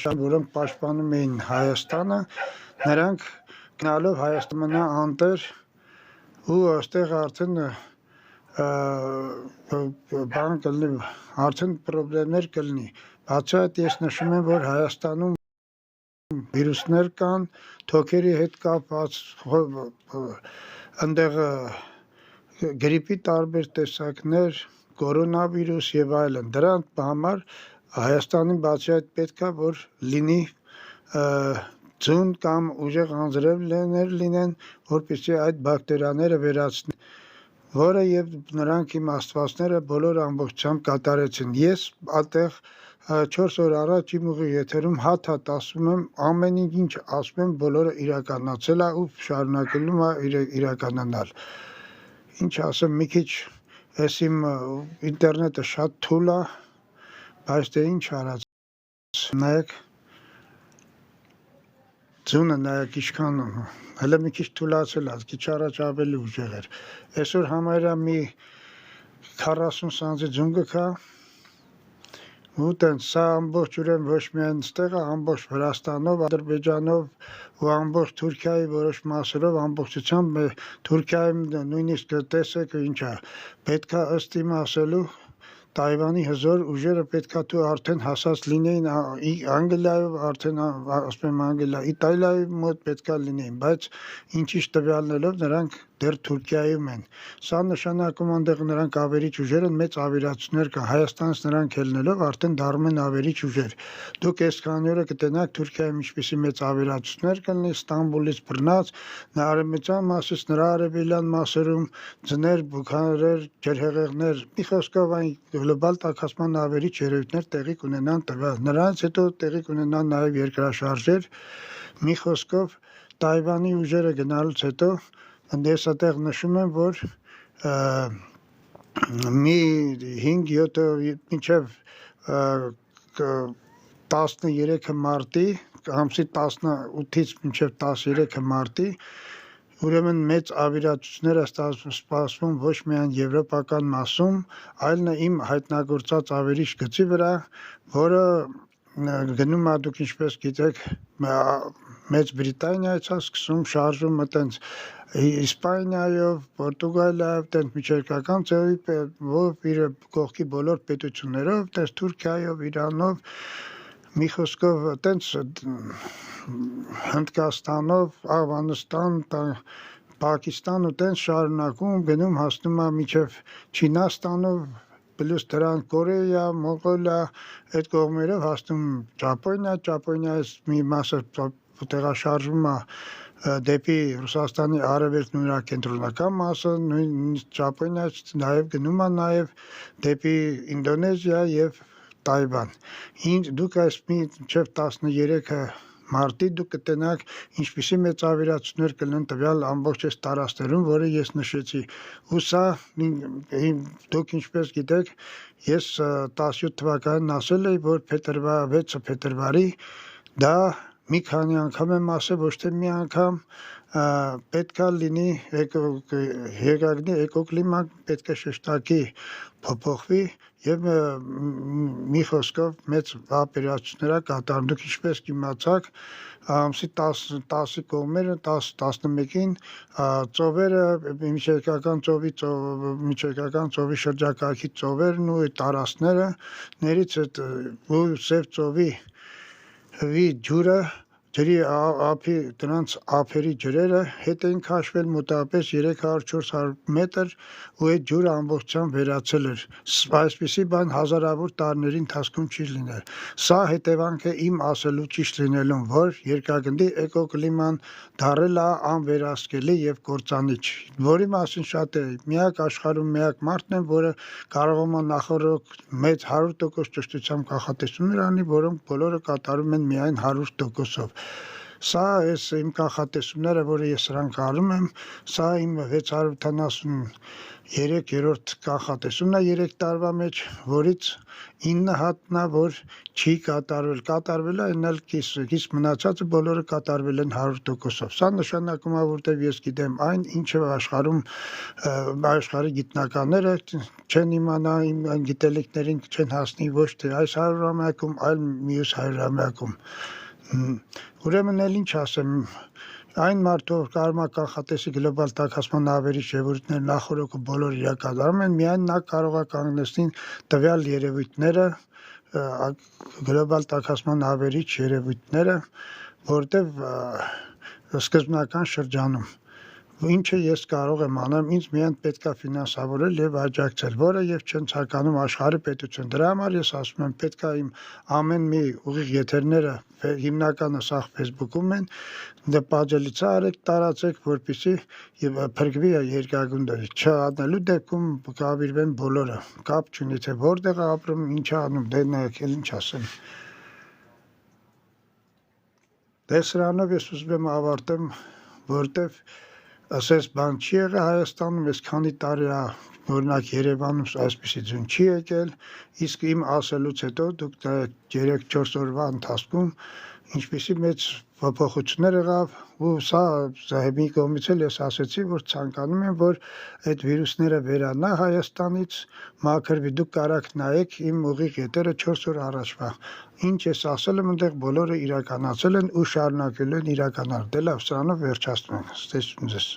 որոնք պաշտպանում էին Հայաստանը, նրանք գնալով Հայաստանը անտեր ու այստեղ արդեն բան կլինի, արդեն պրոբլեմներ կլինի։ Բացի այդ ես նշում եմ, որ Հայաստանում վիրուսներ կան, թոքերի հետ կապված, այնտեղ գրիպի տարբեր տեսակներ, կորոնավիրուս եւ այլն։ Դրանց համար Հայաստանի բացի այդ պետք է որ լինի ձուն կամ ուժեղ անձրևներ լինեն, որպեսզի այդ բակտերիաները վերացնեն, որը եւ նրանք իմ աստվածները բոլոր ամբողջությամբ կատարեցին։ Ես այդտեղ 4 օր առաջ իմ ուղի եթերում հատ ասում եմ, ամեն ինչ ասում եմ, բոլորը իրականացել է ու շարունակելու է իրականանալ։ Ինչ ասեմ, մի քիչ այս իմ ինտերնետը շատ թույլ է, բայց դե ինչ արած, նայեք, ձունը նայեք ինչքան, հələ մի քիչ թուլացել է, քիչ առաջ ավելի ուժեղ էր։ Այսօր համարյա մի 40 սանտի ձուն կգա, ու տենց սա ամբողջ ուրեմն ոչ միայն ստեղ է, ամբողջ Վրաստանով, Ադրբեջանով ու ամբողջ Թուրքիայի որոշ մասերով ամբողջությամբ Թուրքիայում նույնիսկ տեսեք ինչ է, պետքա ըստ իմ ասելու Տայվանի հզոր ուժերը պետքա դու արդեն հասած լինեին Անգլիայով, արդեն ասում եմ Անգլիա, Իտալիայի մոտ պետքա լինեին, բայց ինչ-ինչ տվյալներով նրանք դեռ Թուրքիայում են։ Սա նշանակում այնտեղ նրանք ավերիչ ուժեր են, մեծ ավերածություններ կա, Հայաստանից նրանք ելնելով արդեն դառնում են ավերիչ ուժեր։ Դուք այսքանի օրը կտենաք Թուրքիայում ինչպիսի մեծ ավերածություններ կլինի, Ստամբուլից բռնած, արևմտյան մասից նրա արևելյան մասերում ձներ, բուքաներ, ջրհեղեղներ, մի խոսքով այն գլոբալ տաքացման ավերիչ երևույթներ տեղի կունենան տվյալ։ Նրանց հետո տեղի կունենան նաև երկրաշարժեր, մի խոսքով Տայվանի ուժերը գնալուց հետո ես այդտեղ նշում եմ, որ մի 5-7 մինչև 13 մարտի, ամսի 18-ից մինչև 13 մարտի, ուրեմն մեծ ավերածություններ է սպասվում ոչ միայն եվրոպական մասում, այլ իմ հայտնագործած ավերիչ գծի վրա, որը գնում է, դուք ինչպես գիտեք, Մեծ Բրիտանիայից է սկսում, շարժում այտենց Իսպանիայով, Պորտուգալիայով, այտենց միջերկրական ձևի իր կողքի բոլոր պետություններով, այտենց Թուրքիայով, Իրանով, մի խոսքով այտենց Հնդկաստանով, Աֆղանստան, Պակիստան ու այտենց շարունակում, գնում հասնում է մինչև Չինաստանով, պլյուս դրան Կորեա, Մոնղոլիա, այդ կողմերով հասնում Ճապոնիայից մի մասը տեղաշարժվում է դեպի Ռուսաստանի արևելքն ու նրա կենտրոնական մասը, նույնիսկ Ճապոնիայից նաև գնում է նաև դեպի Ինդոնեզիա եւ Տայվան։ Դուք այս մինչև 13 մարտի դուք կտենաք ինչպիսի մեծ ավերածություններ կլինեն տվյալ ամբողջ այս տարածքներում, որը ես նշեցի։ Ու սա դուք ինչպես գիտեք, ես 17 թվականին ասել էի, որ 6 փետրվարի դա մի քանի անգամ եմ ասել, ոչ թե մի անգամ պետքա լինի եկագնի էկոկլիման պետք է շեշտակի փոփոխվի եւ մի խոսքով մեծ ավերածություններ կատարում։ Դուք ինչպես իմացաք, ամսի 10-ի կողմերը 10-11-ին ծովերը միջերկրական ծովի շրջակայքի ծովերն ու տարածքները ներից սև ծովի ջուրը ջրի ափի դրանց ափերի ջրերը հետ էին քաշվել մոտավորապես 300-400 մետր ու այդ ջուրը ամբողջությամբ վերացել էր։ Այսպիսի բան հազարավոր տարիների ընթացքում չի լինել։ Սա հետևանք է իմ ասելու ճիշտ լինելուն, որ երկրագնդի էկոկլիման դարել է անվերահսկելի եւ կործանիչ, որի մասին շատ է միակ աշխարհում միակ մարդն է, որը կարող է նախորդ մեծ 100% ճշտությամբ կանխատեսումներ անի, որոնք բոլորը կատարում են միայն 100%-ով։ Սա էս իմ կանխատեսումները, որը ես սրանք արում եմ, սա իմ 673-րդ կանխատեսումն է 3 տարվա մեջ, որից 9 հատն է, որ չի կատարվել, կատարվել է, այն էլ կիս մնացածը բոլորը կատարվել են 100%-ով։ Սա նշանակում է, որտեղ ես գիտեմ այն, ինչը աշխարհի գիտնականները չեն իմանա, իմ գիտելիքներին չեն հասնի ոչ թե այս 100-ամյակում, այլ մյուս 100-ամյակում։ Ուրեմն էլ ինչ ասեմ, այն մարդը կարող է կանխատեսի գլոբալ տաքացման ավերիչ երևույթներ նախորոքը բոլոր իրականանում են, միայն նա կարող է կանգնեցնել տվյալ երևույթները, գլոբալ տաքացման ավերիչ երևույթները, որտեղ սկզբնական շրջանում ինչը ես կարող եմ անել, ինձ միայն պետք է ֆինանսավորել եւ աջակցել, որը եւ չեն ցանկանում աշխարհի պետություն։ Դրա համար ես ասում եմ, պետք է իմ ամեն մի ուղիղ եթերները հիմնականը սա Facebook-ում են, դեպաջելից արեք, տարածեք, որպեսզի եւ փրկվի երկրագունդը։ Չանելու դեպքում կավիրվեն բոլորը։ Կապ չունի թե որտեղ ապրում, ինչ անում, դե նայեք, ինչ ասեմ։ Դե սրանով ես ուզում եմ ավարտեմ, որտեվ ասես բան չի եղել Հայաստանում, ես քանի տարի է, օրինակ Երևանում այսպիսի ձուն չի եկել, իսկ իմ ասելուց հետո դուք 3-4 օրվա ընթացքում ինչպիսի մեծ փոփոխություններ եղավ, ու սա մի կողմից էլ ես ասեցի, որ ցանկանում եմ, որ այդ վիրուսները վերանա Հայաստանից, մաքրվի, դուք կարաք նայեք իմ ուղիղ եթերը 4 օր առաջվա, ինչ ես ասել եմ, այնտեղ բոլորը իրականացել են ու շարունակել են իրականալ։ Դե լավ, սրանով վերջացնում ենք, ստեսություն ձեզ։